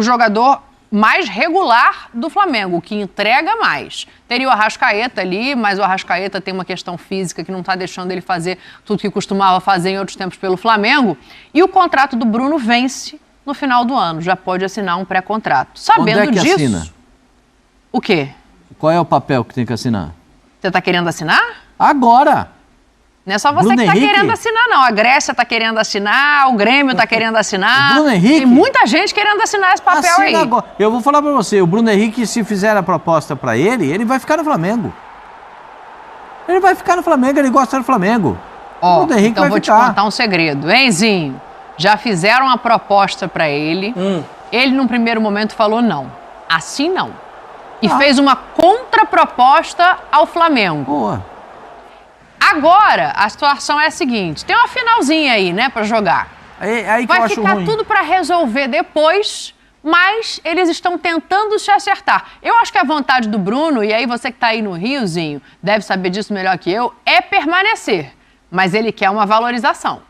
o jogador mais regular do Flamengo, que entrega mais. Teria o Arrascaeta ali, mas o Arrascaeta tem uma questão física que não está deixando ele fazer tudo que costumava fazer em outros tempos pelo Flamengo. E o contrato do Bruno vence no final do ano, já pode assinar um pré-contrato. Sabendo Onde é que disso... assina? O quê? Qual é o papel que tem que assinar? Você está querendo assinar? Agora! Não é só você que está querendo assinar, não. A Grécia está querendo assinar, o Grêmio está querendo assinar. Bruno Henrique? Tem muita gente querendo assinar esse papel aí. Agora. Eu vou falar para você, o Bruno Henrique, se fizer a proposta para ele vai ficar no Flamengo. Ele vai ficar no Flamengo, ele gosta do Flamengo. Ó, então vou te contar um segredo, hein, Zinho? Já fizeram a proposta para ele. Ele, num primeiro momento, falou não. Assim não. E fez uma contraproposta ao Flamengo. Boa. Agora, a situação é a seguinte, tem uma finalzinha aí, né, pra jogar. Aí vai ficar tudo pra resolver depois, mas eles estão tentando se acertar. Eu acho que a vontade do Bruno, e aí você que tá aí no Riozinho, deve saber disso melhor que eu, é permanecer. Mas ele quer uma valorização.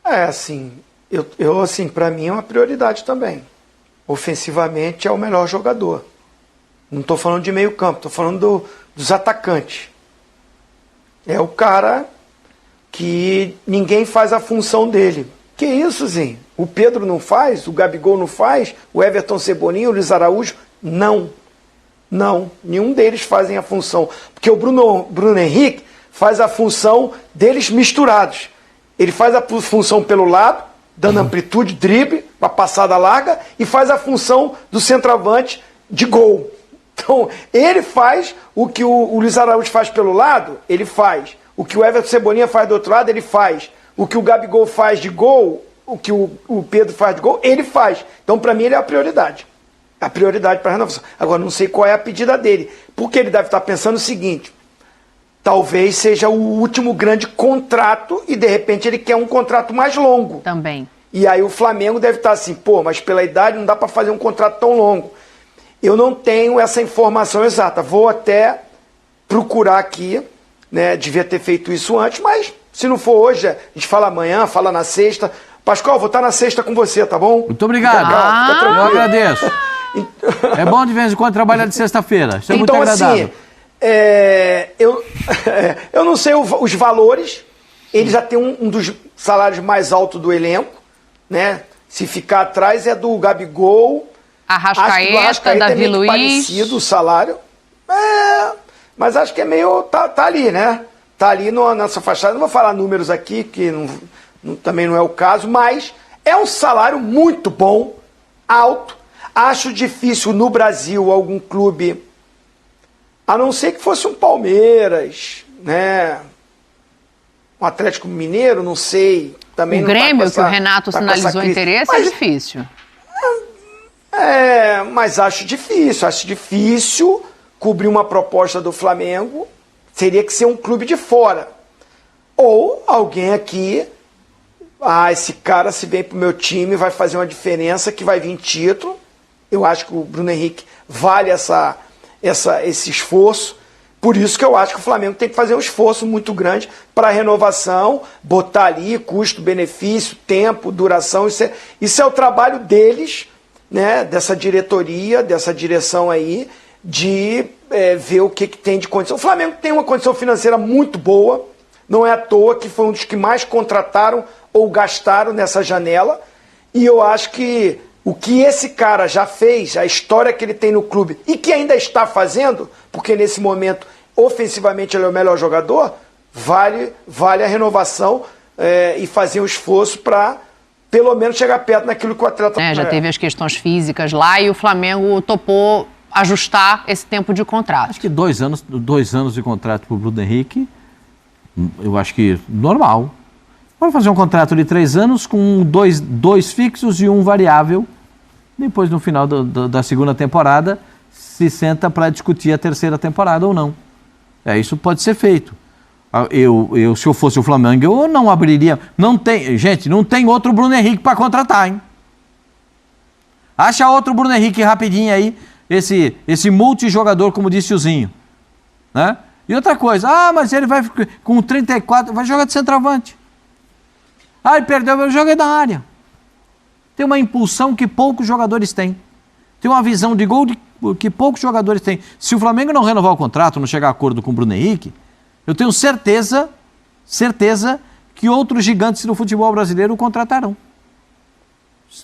Assim, assim, pra mim é uma prioridade também. Ofensivamente é o melhor jogador. Não estou falando de meio campo, estou falando dos atacantes. É o cara que ninguém faz a função dele. Que isso, Zinho? O Pedro não faz, o Gabigol não faz, o Everton Cebolinha, o Luiz Araújo, não. Não, nenhum deles fazem a função. Porque o Bruno Henrique faz a função deles misturados. Ele faz a função pelo lado, dando amplitude, drible, uma passada larga, e faz a função do centroavante de gol. Então, ele faz o que o Luiz Araújo faz pelo lado, ele faz. O que o Everton Cebolinha faz do outro lado, ele faz. O que o Gabigol faz de gol, o que o Pedro faz de gol, ele faz. Então, para mim, ele é a prioridade. A prioridade para a renovação. Agora, não sei qual é a pedida dele. Porque ele deve estar pensando o seguinte, talvez seja o último grande contrato e, de repente, ele quer um contrato mais longo. Também. E aí o Flamengo deve estar assim, pô, mas pela idade não dá para fazer um contrato tão longo. Eu não tenho essa informação exata. Vou até procurar aqui, né? Devia ter feito isso antes, mas se não for hoje, a gente fala amanhã, fala na sexta. Pascoal, vou estar na sexta com você, tá bom? Muito obrigado. Eu agradeço. É bom de vez em quando trabalhar de sexta-feira. Isso é muito agradável. Assim, eu não sei os valores. Ele já tem um dos salários mais altos do elenco, né? Se ficar atrás é do Gabigol, Arrascaeta, Davi é Luiz. Parecido o salário. Mas acho que é meio. Tá ali, né? Tá ali nessa faixa. Não vou falar números aqui, que também não é o caso, mas é um salário muito bom, alto. Acho difícil no Brasil algum clube, a não ser que fosse um Palmeiras, né? Um Atlético Mineiro, não sei. Também o Grêmio, que o Renato sinalizou interesse, é difícil. Mas acho difícil cobrir uma proposta do Flamengo. Teria que ser um clube de fora. Ou alguém aqui, esse cara se vem pro meu time, vai fazer uma diferença, que vai vir título. Eu acho que o Bruno Henrique vale esse esforço. Por isso que eu acho que o Flamengo tem que fazer um esforço muito grande para a renovação, botar ali custo, benefício, tempo, duração. Isso é o trabalho deles, né, dessa diretoria, dessa direção aí, de ver o que tem de condição. O Flamengo tem uma condição financeira muito boa, não é à toa que foi um dos que mais contrataram ou gastaram nessa janela, e eu acho que o que esse cara já fez, a história que ele tem no clube e que ainda está fazendo, porque nesse momento ofensivamente ele é o melhor jogador, vale a renovação e fazer um esforço para pelo menos chegar perto naquilo que o atleta... Já teve as questões físicas lá e o Flamengo topou ajustar esse tempo de contrato. Acho que 2 anos de contrato para o Bruno Henrique, eu acho que normal. Vamos fazer um contrato de 3 anos com dois fixos e um variável. Depois, no final da segunda temporada, se senta para discutir a terceira temporada ou não. Isso pode ser feito. Se eu fosse o Flamengo, eu não abriria... Gente, não tem outro Bruno Henrique para contratar, hein? Acha outro Bruno Henrique rapidinho aí, esse multijogador, como disse o Zinho. Né? E outra coisa, mas ele vai com 34, vai jogar de centroavante. Ele perdeu, eu joguei na área. tem uma impulsão que poucos jogadores têm. Tem uma visão de gol que poucos jogadores têm. Se o Flamengo não renovar o contrato, não chegar a acordo com o Bruno Henrique, eu tenho certeza que outros gigantes do futebol brasileiro o contratarão.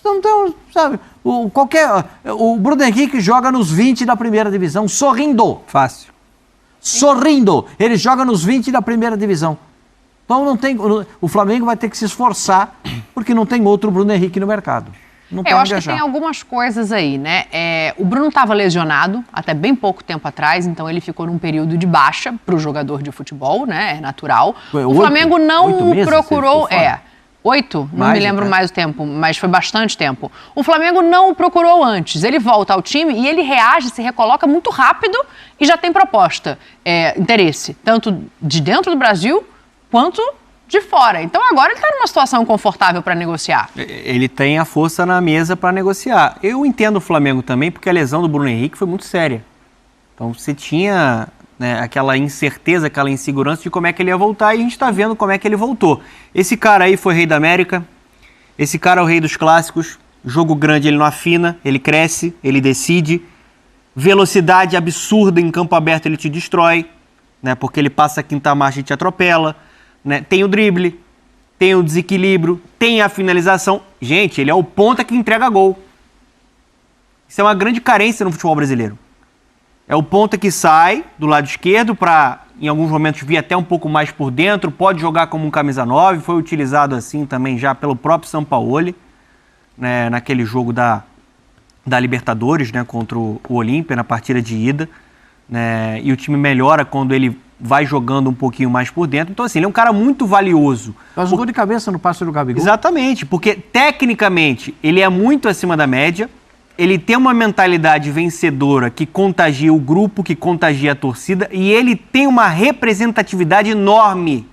Não tem, sabe, o Bruno Henrique joga nos 20 da primeira divisão, sorrindo. Fácil. Sorrindo. Ele joga nos 20 da primeira divisão. Então não tem, o Flamengo vai ter que se esforçar, porque não tem outro Bruno Henrique no mercado. Eu acho que tem algumas coisas aí, né? O Bruno estava lesionado até bem pouco tempo atrás, então ele ficou num período de baixa para o jogador de futebol, né? É natural. O Flamengo não procurou... 8? Não me lembro mais o tempo, mas foi bastante tempo. O Flamengo não o procurou antes. Ele volta ao time e ele reage, se recoloca muito rápido e já tem proposta, interesse, tanto de dentro do Brasil quanto de fora. Então agora ele está numa situação confortável para negociar. Ele tem a força na mesa para negociar. Eu entendo o Flamengo também, porque a lesão do Bruno Henrique foi muito séria. Então você tinha, né, aquela incerteza, aquela insegurança de como é que ele ia voltar, e a gente está vendo como é que ele voltou. Esse cara aí foi rei da América, esse cara é o rei dos clássicos, jogo grande ele não afina, ele cresce, ele decide, velocidade absurda em campo aberto ele te destrói, né, porque ele passa a quinta marcha e te atropela, né, tem o drible, tem o desequilíbrio, tem a finalização. Gente, ele é o ponta que entrega gol. Isso é uma grande carência no futebol brasileiro. É o ponta que sai do lado esquerdo para, em alguns momentos, vir até um pouco mais por dentro, pode jogar como um camisa 9, foi utilizado assim também já pelo próprio Sampaoli, né, naquele jogo da Libertadores, né, contra o Olímpia, na partida de ida, né, e o time melhora quando ele vai jogando um pouquinho mais por dentro. Então, assim, ele é um cara muito valioso. Mas jogou de cabeça no passe do Gabigol. Exatamente, porque tecnicamente ele é muito acima da média, ele tem uma mentalidade vencedora que contagia o grupo, que contagia a torcida, e ele tem uma representatividade enorme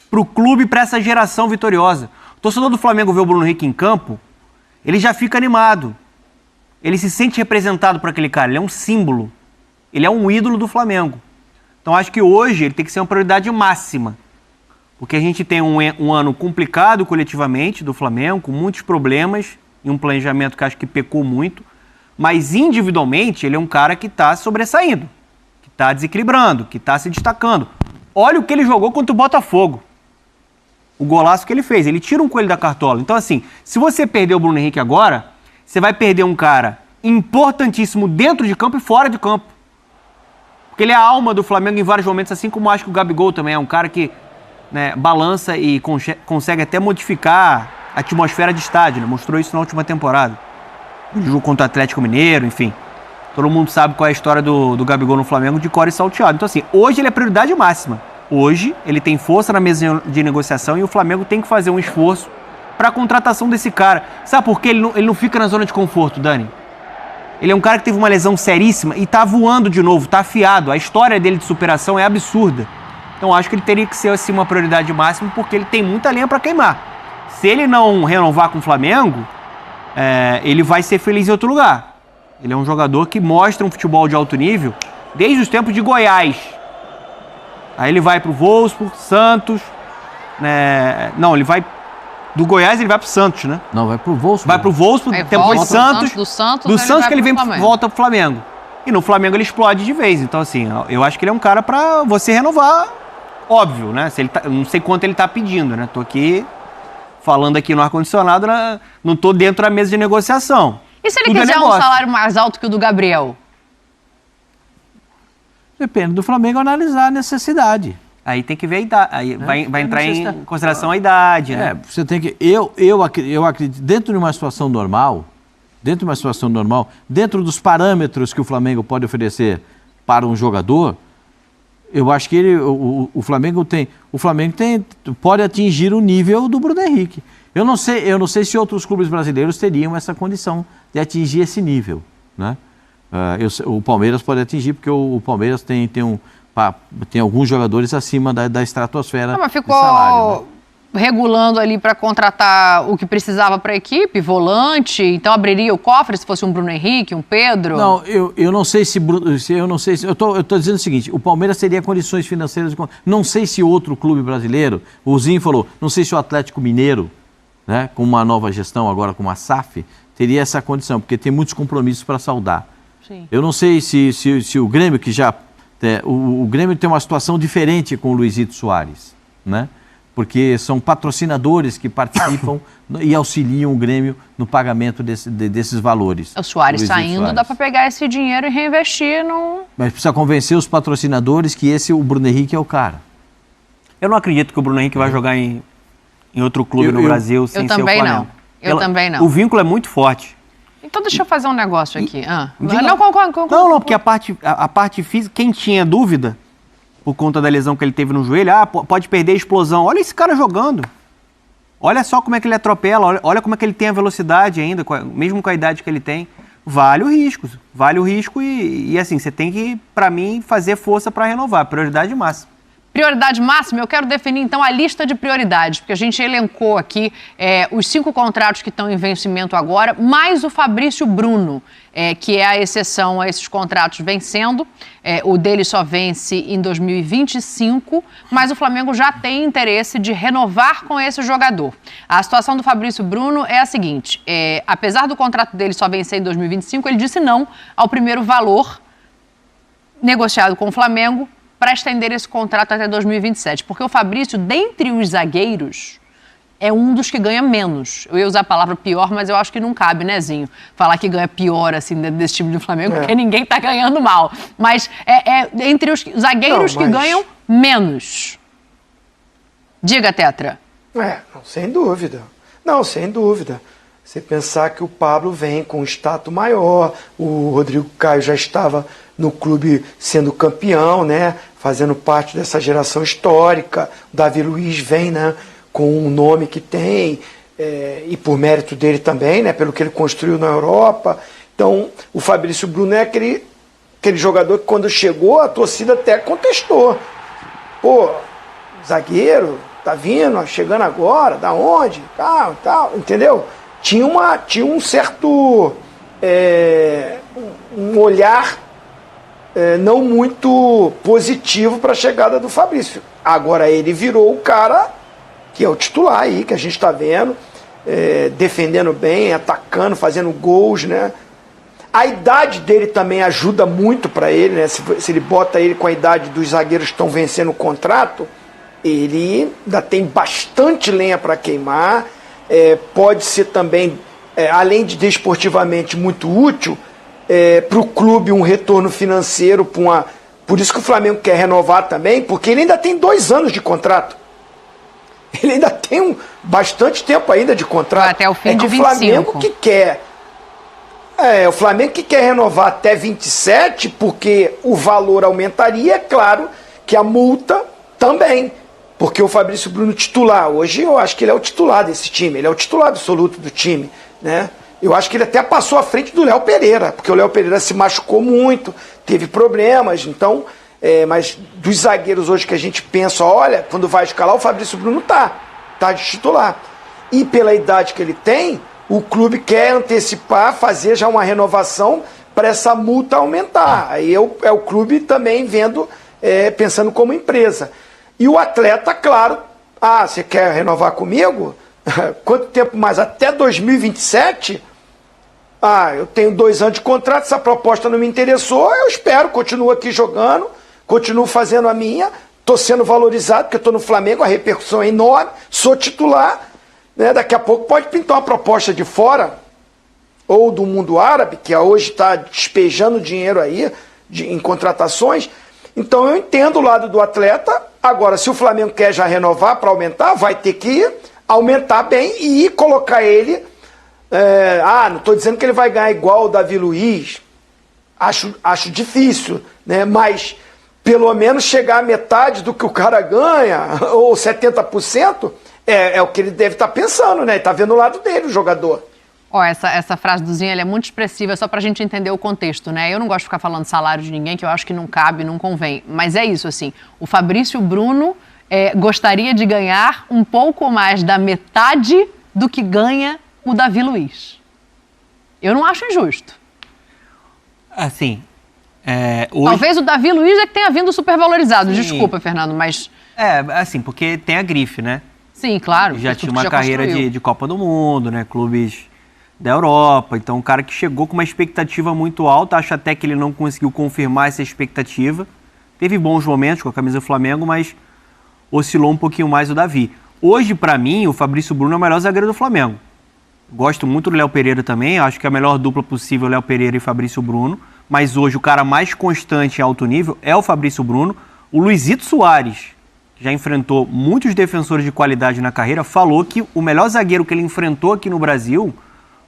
para o clube, para essa geração vitoriosa. O torcedor do Flamengo vê o Bruno Henrique em campo, ele já fica animado. Ele se sente representado por aquele cara, ele é um símbolo, ele é um ídolo do Flamengo. Então acho que hoje ele tem que ser uma prioridade máxima, porque a gente tem um ano complicado coletivamente do Flamengo, com muitos problemas, e um planejamento que acho que pecou muito, mas individualmente ele é um cara que está sobressaindo, que está desequilibrando, que está se destacando. Olha o que ele jogou contra o Botafogo, o golaço que ele fez, ele tira um coelho da cartola. Então assim, se você perder o Bruno Henrique agora, você vai perder um cara importantíssimo dentro de campo e fora de campo, porque ele é a alma do Flamengo em vários momentos, assim como acho que o Gabigol também é um cara que, né, balança e consegue até modificar a atmosfera de estádio, né? Mostrou isso na última temporada. O jogo contra o Atlético Mineiro, enfim. Todo mundo sabe qual é a história do Gabigol no Flamengo de cor e salteado. Então assim, hoje ele é prioridade máxima. Hoje ele tem força na mesa de negociação e o Flamengo tem que fazer um esforço para a contratação desse cara. Sabe por quê? Ele não fica na zona de conforto, Dani. Ele é um cara que teve uma lesão seríssima e tá voando de novo, tá afiado. A história dele de superação é absurda. Então acho que ele teria que ser assim, uma prioridade máxima, porque ele tem muita lenha para queimar. Se ele não renovar com o Flamengo, ele vai ser feliz em outro lugar. Ele é um jogador que mostra um futebol de alto nível desde os tempos de Goiás. Aí ele vai para o Wolfsburg, Santos, né? Não, ele vai do Goiás, ele vai para o Santos, né? Não, vai para o Wolfsburg. Vai para o Wolfsburg, depois Santos. Do Santos que ele vem volta para o Flamengo. E no Flamengo ele explode de vez. Então assim, eu acho que ele é um cara para você renovar, óbvio, né? Se ele não sei quanto ele tá pedindo, né? Tô aqui falando aqui no ar-condicionado, não tô dentro da mesa de negociação. E se ele quiser um salário mais alto que o do Gabriel? Depende do Flamengo analisar a necessidade. Aí tem que ver a idade, aí vai entrar em consideração a idade, né? Você tem que... Eu acredito, dentro de uma situação normal, dentro dos parâmetros que o Flamengo pode oferecer para um jogador, eu acho que o Flamengo pode atingir o nível do Bruno Henrique. Eu não sei se outros clubes brasileiros teriam essa condição de atingir esse nível, né? O Palmeiras pode atingir, porque o Palmeiras tem alguns jogadores acima da estratosfera. Mas ficou de salário, né? Regulando ali para contratar o que precisava para a equipe, volante, então abriria o cofre se fosse um Bruno Henrique, um Pedro? Não, eu não sei se eu tô dizendo o seguinte, o Palmeiras teria condições financeiras, não sei se outro clube brasileiro, o Zinho falou, não sei se o Atlético Mineiro né, com uma nova gestão, agora com uma SAF, teria essa condição, porque tem muitos compromissos para saldar. Sim. Eu não sei se o Grêmio, que já... O Grêmio tem uma situação diferente com o Luizito Soares, né? Porque são patrocinadores que participam e auxiliam o Grêmio no pagamento desses valores. O Soares saindo, dá para pegar esse dinheiro e reinvestir no... Mas precisa convencer os patrocinadores que o Bruno Henrique é o cara. Eu não acredito que o Bruno Henrique vai jogar em outro clube no Brasil sem ser o Flamengo. Eu também não. O vínculo é muito forte. Então deixa eu fazer um negócio aqui. Não, porque a parte física, quem tinha dúvida, por conta da lesão que ele teve no joelho, pode perder a explosão. Olha esse cara jogando. Olha só como é que ele atropela, olha como é que ele tem a velocidade ainda, mesmo com a idade que ele tem. Vale o risco e assim, você tem que, para mim, fazer força para renovar, prioridade máxima. Prioridade máxima, eu quero definir então a lista de prioridades, porque a gente elencou aqui os 5 contratos que estão em vencimento agora, mais o Fabrício Bruno, que é a exceção a esses contratos vencendo. O dele só vence em 2025, mas o Flamengo já tem interesse de renovar com esse jogador. A situação do Fabrício Bruno é a seguinte, apesar do contrato dele só vencer em 2025, ele disse não ao primeiro valor negociado com o Flamengo para estender esse contrato até 2027, porque o Fabrício, dentre os zagueiros, é um dos que ganha menos. Eu ia usar a palavra pior, mas eu acho que não cabe, né, Zinho? Falar que ganha pior, assim, desse time do Flamengo, porque ninguém tá ganhando mal. Mas entre os zagueiros que ganham menos. Diga, Tetra. Sem dúvida. Não, sem dúvida. Você pensar que o Pablo vem com um status maior, o Rodrigo Caio já estava no clube sendo campeão, né, fazendo parte dessa geração histórica, o Davi Luiz vem, né, com o nome que tem, e por mérito dele também, né, pelo que ele construiu na Europa. Então, o Fabrício Bruno é aquele jogador que quando chegou, a torcida até contestou. Pô, zagueiro, tá vindo, chegando agora, da onde? Tal, entendeu? Tinha um certo um olhar não muito positivo para a chegada do Fabrício. Agora ele virou o cara que é o titular aí, que a gente está vendo, defendendo bem, atacando, fazendo gols, né? A idade dele também ajuda muito para ele, né? Se ele bota ele com a idade dos zagueiros que estão vencendo o contrato, ele ainda tem bastante lenha para queimar. Pode ser também, além de desportivamente muito útil, para o clube um retorno financeiro, por isso que o Flamengo quer renovar também, porque ele ainda tem 2 anos de contrato. Ele ainda tem bastante tempo ainda de contrato. Até o fim de 25. O Flamengo que quer. O Flamengo que quer renovar até 27, porque o valor aumentaria, é claro que a multa também. Porque o Fabrício Bruno titular, hoje eu acho que ele é o titular desse time, ele é o titular absoluto do time, né? Eu acho que ele até passou à frente do Léo Pereira, porque o Léo Pereira se machucou muito, teve problemas, então, mas dos zagueiros hoje que a gente pensa, olha, quando vai escalar, o Fabrício Bruno tá de titular. E pela idade que ele tem, o clube quer antecipar, fazer já uma renovação para essa multa aumentar. Aí é o clube também vendo, pensando como empresa. E o atleta, claro, você quer renovar comigo? Quanto tempo mais? Até 2027? Eu tenho 2 anos de contrato, essa proposta não me interessou, eu espero, continuo aqui jogando, continuo fazendo a minha, estou sendo valorizado, porque estou no Flamengo, a repercussão é enorme, sou titular, né? Daqui a pouco pode pintar uma proposta de fora, ou do mundo árabe, que hoje está despejando dinheiro aí em contratações. Então eu entendo o lado do atleta. Agora, se o Flamengo quer já renovar para aumentar, vai ter que aumentar bem e colocar ele... não estou dizendo que ele vai ganhar igual o Davi Luiz, acho difícil, né? Mas pelo menos chegar à metade do que o cara ganha, ou 70%, é o que ele deve estar pensando, né? Está vendo o lado dele, o jogador. Essa frase do Zinho, ela é muito expressiva, só pra gente entender o contexto, né? Eu não gosto de ficar falando salário de ninguém, que eu acho que não cabe, não convém. Mas é isso, assim, o Fabrício Bruno gostaria de ganhar um pouco mais da metade do que ganha o Davi Luiz. Eu não acho injusto. Assim, hoje... Talvez o Davi Luiz é que tenha vindo supervalorizado. Sim. Desculpa, Fernando, mas... assim, porque tem a grife, né? Sim, claro. Já fez tinha tudo que uma carreira construiu. de Copa do Mundo, né? Clubes da Europa. Então, um cara que chegou com uma expectativa muito alta. Acho até que ele não conseguiu confirmar essa expectativa. Teve bons momentos com a camisa do Flamengo, mas oscilou um pouquinho mais o Davi. Hoje, para mim, o Fabrício Bruno é o melhor zagueiro do Flamengo. Gosto muito do Léo Pereira também. Acho que a melhor dupla possível é Léo Pereira e Fabrício Bruno. Mas hoje o cara mais constante em alto nível é o Fabrício Bruno. O Luizito Soares, que já enfrentou muitos defensores de qualidade na carreira, falou que o melhor zagueiro que ele enfrentou aqui no Brasil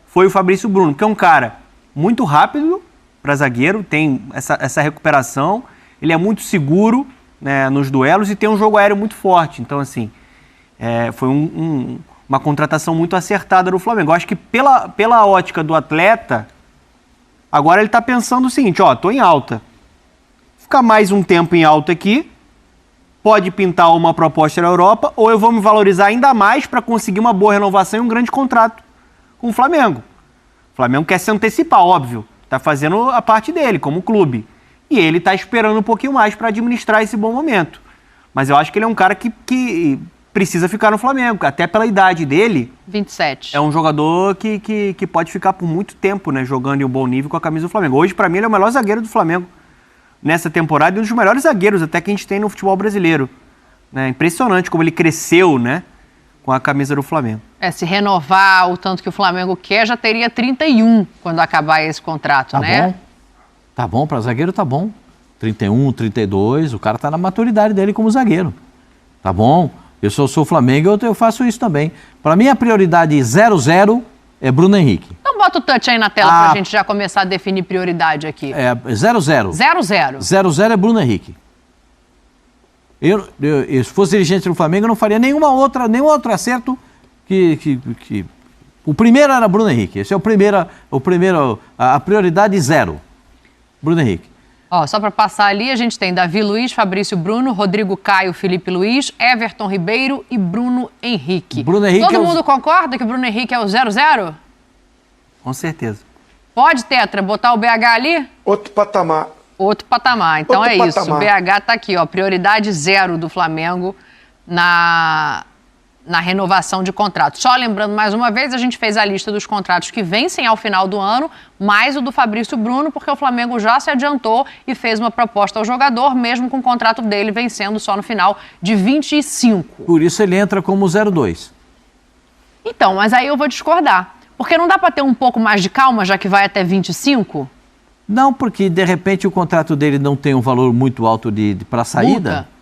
foi o Fabrício Bruno, que é um cara muito rápido para zagueiro, tem essa recuperação, ele é muito seguro, né, nos duelos e tem um jogo aéreo muito forte. Então, assim, foi uma contratação muito acertada do Flamengo. Eu acho que pela ótica do atleta, agora ele está pensando o seguinte, tô em alta. Ficar mais um tempo em alta aqui, pode pintar uma proposta na Europa, ou eu vou me valorizar ainda mais para conseguir uma boa renovação e um grande contrato com o Flamengo. O Flamengo quer se antecipar, óbvio. Está fazendo a parte dele, como clube. E ele está esperando um pouquinho mais para administrar esse bom momento. Mas eu acho que ele é um cara que precisa ficar no Flamengo, até pela idade dele. 27. É um jogador que pode ficar por muito tempo, né, jogando em um bom nível com a camisa do Flamengo. Hoje, para mim, ele é o melhor zagueiro do Flamengo nessa temporada e um dos melhores zagueiros até que a gente tem no futebol brasileiro. É impressionante como ele cresceu, né, com a camisa do Flamengo. Se renovar o tanto que o Flamengo quer, já teria 31 quando acabar esse contrato, né? Bom. Tá bom, para zagueiro tá bom. 31, 32, o cara tá na maturidade dele como zagueiro. Tá bom? Eu sou o Flamengo, eu faço isso também. Para mim, a prioridade 0-0 é Bruno Henrique. Então bota o touch aí na tela pra gente já começar a definir prioridade aqui. 0-0. 0-0. 0-0 é Bruno Henrique. Eu, se fosse dirigente do Flamengo, eu não faria nenhum outro acerto que... O primeiro era Bruno Henrique. Esse é a prioridade 0. Bruno Henrique. Só para passar ali, a gente tem Davi Luiz, Fabrício Bruno, Rodrigo Caio, Felipe Luiz, Everton Ribeiro e Bruno Henrique. Todo mundo concorda que o Bruno Henrique é o 0-0? Com certeza. Pode, Tetra, botar o BH ali? Outro patamar. Outro patamar. Então isso. O BH tá aqui, prioridade 0 do Flamengo na renovação de contrato. Só lembrando mais uma vez, a gente fez a lista dos contratos que vencem ao final do ano, mais o do Fabrício Bruno, porque o Flamengo já se adiantou e fez uma proposta ao jogador, mesmo com o contrato dele vencendo só no final de 25. Por isso ele entra como 0-2. Então, mas aí eu vou discordar. Porque não dá para ter um pouco mais de calma, já que vai até 25? Não, porque de repente o contrato dele não tem um valor muito alto para saída. Multa.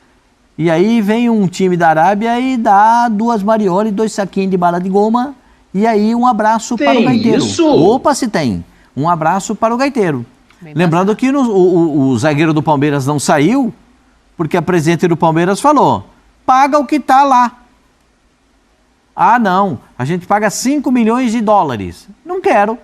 E aí vem um time da Arábia e dá 2 Marioli, 2 saquinhos de bala de goma. E aí um abraço para o gaiteiro. Isso? Opa, se tem. Um abraço para o gaiteiro. Bem Lembrando que o zagueiro do Palmeiras não saiu, porque a presidente do Palmeiras falou, paga o que está lá. Ah, não, a gente paga 5 milhões de dólares. Não quero.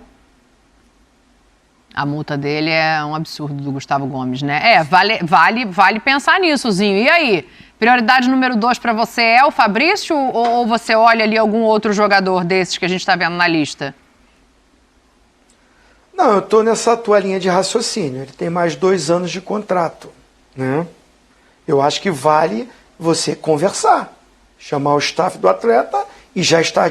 A multa dele é um absurdo do Gustavo Gomes, né? Vale pensar nisso, Zinho. E aí? Prioridade número 2 para você é o Fabrício ou você olha ali algum outro jogador desses que a gente está vendo na lista? Não, eu estou nessa tua linha de raciocínio. Ele tem mais 2 anos de contrato, né? Eu acho que vale você conversar, chamar o staff do atleta e já estar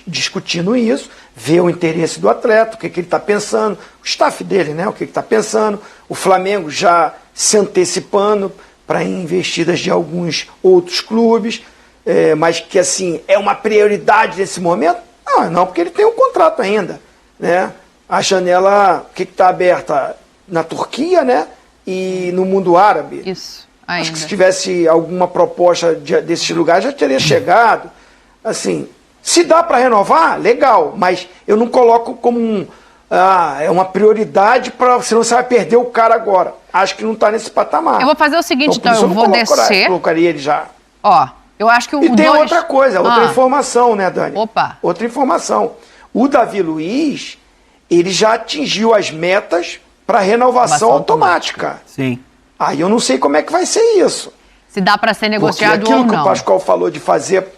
discutindo isso, ver o interesse do atleta, o que ele está pensando, o staff dele, né? O que ele está pensando, o Flamengo já se antecipando para investidas de alguns outros clubes, mas que assim é uma prioridade nesse momento? Não, porque ele tem um contrato ainda, né? A janela que está aberta na Turquia, né? E no mundo árabe. Isso, ainda. Acho que se tivesse alguma proposta desses lugares já teria chegado. Assim, se dá para renovar, legal, mas eu não coloco como é uma prioridade, senão você vai perder o cara agora. Acho que não está nesse patamar. Eu vou fazer o seguinte, então eu vou descer. Colocaria ele já. Eu acho que o E tem outra coisa, outra informação, né, Dani? Opa. Outra informação. O Davi Luiz, ele já atingiu as metas para renovação automática. Sim. Aí eu não sei como é que vai ser isso. Se dá para ser negociado Porque aquilo ou não. que o Pascoal falou de fazer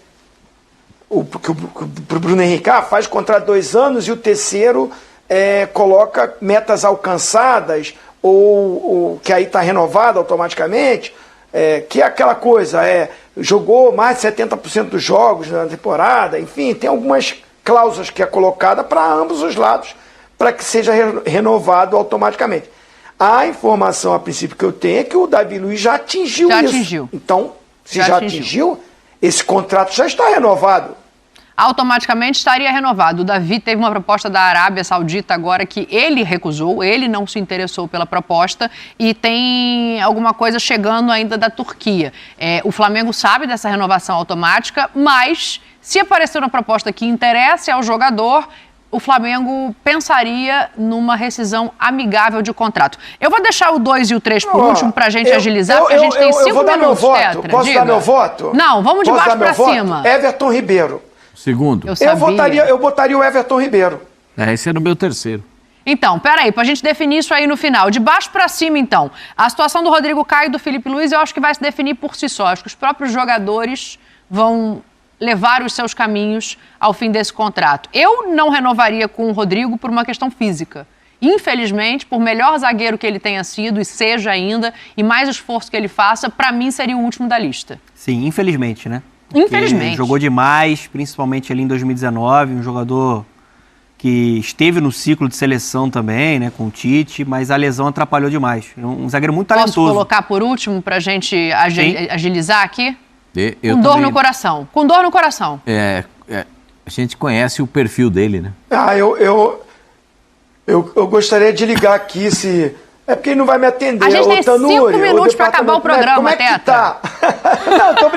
pro Bruno Henrique, faz contrato 2 anos e o terceiro coloca metas alcançadas ou que aí está renovado automaticamente, que é aquela coisa, jogou mais de 70% dos jogos na temporada, enfim, tem algumas cláusulas que é colocada para ambos os lados, para que seja renovado automaticamente. A informação, a princípio, que eu tenho é que o Davi Luiz já atingiu isso. Atingiu. Então, se já atingiu, esse contrato já está renovado. Automaticamente estaria renovado. O Davi teve uma proposta da Arábia Saudita agora que ele recusou, ele não se interessou pela proposta e tem alguma coisa chegando ainda da Turquia. O Flamengo sabe dessa renovação automática, mas se aparecer uma proposta que interesse ao jogador, o Flamengo pensaria numa rescisão amigável de contrato. Eu vou deixar o 2 e o 3 por último para a gente agilizar, porque a gente tem 5 minutos, Tetra. Posso dar meu voto? Não, vamos de baixo para cima. Everton Ribeiro. Segundo. Eu botaria o Everton Ribeiro. Esse era o meu terceiro. Então, peraí, pra gente definir isso aí no final. De baixo pra cima, então. A situação do Rodrigo Caio e do Felipe Luiz, eu acho que vai se definir por si só. Acho que os próprios jogadores vão levar os seus caminhos ao fim desse contrato. Eu não renovaria com o Rodrigo por uma questão física. Infelizmente, por melhor zagueiro que ele tenha sido e seja ainda, e mais esforço que ele faça, pra mim seria o último da lista. Sim, infelizmente, né? Infelizmente. Ele jogou demais, principalmente ali em 2019, um jogador que esteve no ciclo de seleção também, né, com o Tite, mas a lesão atrapalhou demais. Um zagueiro muito talentoso. Posso colocar por último pra gente agilizar aqui? Com dor no coração. Com dor no coração. A gente conhece o perfil dele, né? Eu gostaria de ligar aqui se... É porque ele não vai me atender. A gente tem 5 minutos para acabar o programa, Tetra. Tá? Não, tô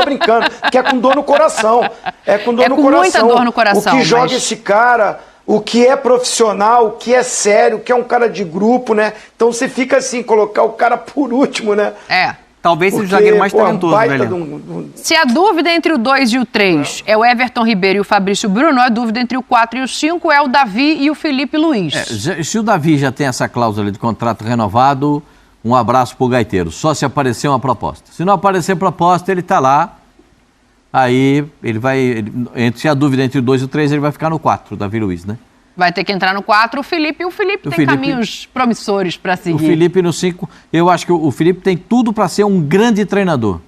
brincando. Que é com dor no coração. É com dor no coração. Muita dor no coração. O que joga esse cara, o que é profissional, o que é sério, o que é um cara de grupo, né? Então você fica assim, colocar o cara por último, né? Talvez seja o zagueiro mais talentoso, velho. Se a dúvida entre o 2 e o 3 é o Everton Ribeiro e o Fabrício Bruno, a dúvida entre o 4 e o 5 é o Davi e o Felipe Luiz. Se o Davi já tem essa cláusula de contrato renovado, um abraço pro gaiteiro. Só se aparecer uma proposta. Se não aparecer proposta, ele tá lá. Aí ele vai... Se a dúvida entre o 2 e o 3, ele vai ficar no 4, o Davi Luiz, né? Vai ter que entrar no 4 o Felipe. E o Felipe tem caminhos promissores para seguir. O Felipe no 5, eu acho que o Felipe tem tudo para ser um grande treinador.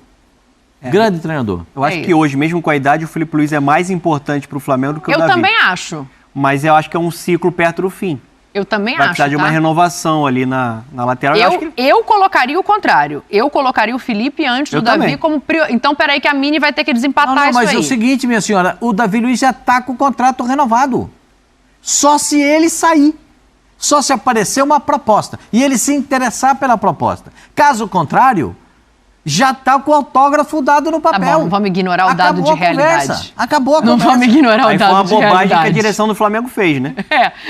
Grande treinador. Eu acho que hoje, mesmo com a idade, o Felipe Luiz é mais importante para o Flamengo do que o Davi. Eu também acho. Mas eu acho que é um ciclo perto do fim. Eu também Vai precisar de uma renovação ali na lateral. Eu colocaria o contrário. Eu colocaria o Felipe antes do Davi como Então, peraí que a Mini vai ter que desempatar isso aí. Mas é o seguinte, minha senhora, o Davi Luiz já está com o contrato renovado. Só se ele sair. Só se aparecer uma proposta. E ele se interessar pela proposta. Caso contrário, já está com o autógrafo dado no papel. Tá bom, vamos ignorar o dado de realidade. Acabou a conversa. Não vamos ignorar o dado de realidade. Foi uma bobagem que a direção do Flamengo fez, né?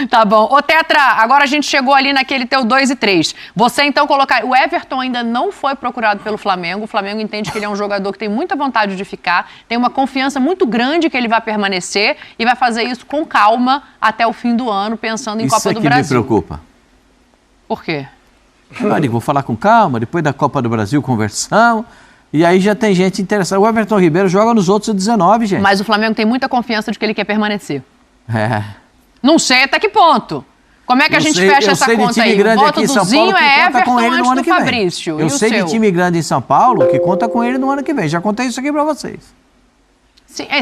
Tá bom. Ô, Tetra, agora a gente chegou ali naquele teu 2 e 3. Você, então, colocar... O Everton ainda não foi procurado pelo Flamengo. O Flamengo entende que ele é um jogador que tem muita vontade de ficar, tem uma confiança muito grande que ele vai permanecer e vai fazer isso com calma até o fim do ano, pensando em Copa do Brasil. Isso me preocupa. Por quê? Vou falar com calma, depois da Copa do Brasil, conversão. E aí já tem gente interessada. O Everton Ribeiro joga nos outros 19, gente. Mas o Flamengo tem muita confiança de que ele quer permanecer. Não sei até que ponto. Como é que a gente fecha essa conta aí? O voto do Zinho é Everton antes do Fabrício. Eu sei de time grande em São Paulo que conta com ele no ano que vem. Já contei isso aqui pra vocês.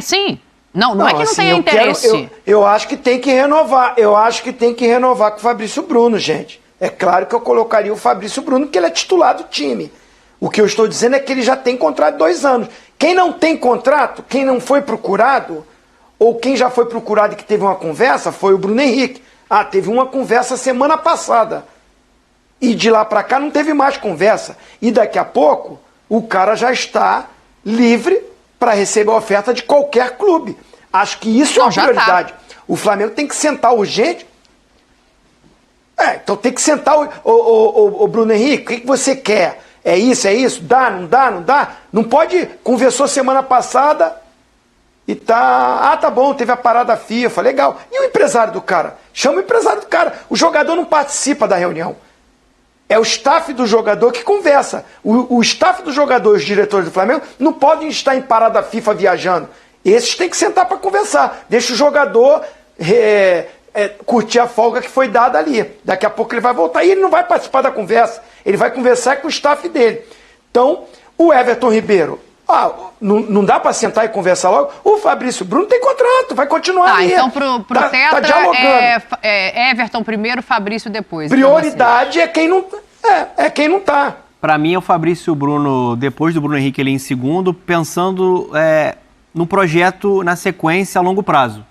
Sim. Não é que não tenha interesse. Eu acho que tem que renovar. Eu acho que tem que renovar com o Fabrício Bruno, gente. É claro que eu colocaria o Fabrício Bruno, porque ele é titular do time. O que eu estou dizendo é que ele já tem contrato de 2 anos. Quem não tem contrato, quem não foi procurado, ou quem já foi procurado e que teve uma conversa, foi o Bruno Henrique. Teve uma conversa semana passada. E de lá para cá não teve mais conversa. E daqui a pouco, o cara já está livre para receber a oferta de qualquer clube. Acho que isso é uma prioridade. O Flamengo tem que sentar urgente. Então tem que sentar o Bruno Henrique, o que você quer? É isso? Dá, não dá, não dá? Não pode, conversou semana passada e tá bom, teve a parada FIFA, legal. E o empresário do cara? Chama o empresário do cara. O jogador não participa da reunião. É o staff do jogador que conversa. O staff do jogador e os diretores do Flamengo não podem estar em parada FIFA viajando. Esses têm que sentar para conversar. Deixa o jogador... curtir a folga que foi dada ali. Daqui a pouco ele vai voltar e ele não vai participar da conversa. Ele vai conversar com o staff dele. Então, o Everton Ribeiro, não dá para sentar e conversar logo? O Fabrício Bruno tem contrato, vai continuar ali. Então pro Tetra é Everton primeiro, Fabrício depois. Prioridade é quem não tá. Para mim é o Fabrício Bruno, depois do Bruno Henrique ali em segundo, pensando no projeto na sequência a longo prazo.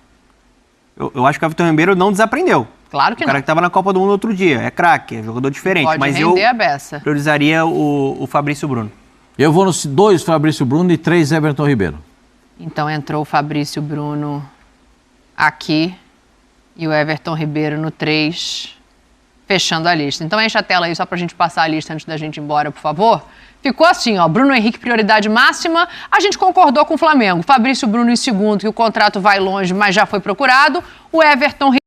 Eu acho que o Everton Ribeiro não desaprendeu. Claro que não. O cara que estava na Copa do Mundo outro dia. É craque, é jogador diferente. Pode mas render eu a beça. priorizaria o Fabrício Bruno. Eu vou nos 2 Fabrício Bruno e 3 Everton Ribeiro. Então entrou o Fabrício Bruno aqui e o Everton Ribeiro no 3, fechando a lista. Então enche a tela aí só pra gente passar a lista antes da gente ir embora, por favor. Ficou assim, ó, Bruno Henrique prioridade máxima, a gente concordou com o Flamengo. Fabrício Bruno em segundo, que o contrato vai longe, mas já foi procurado. O Everton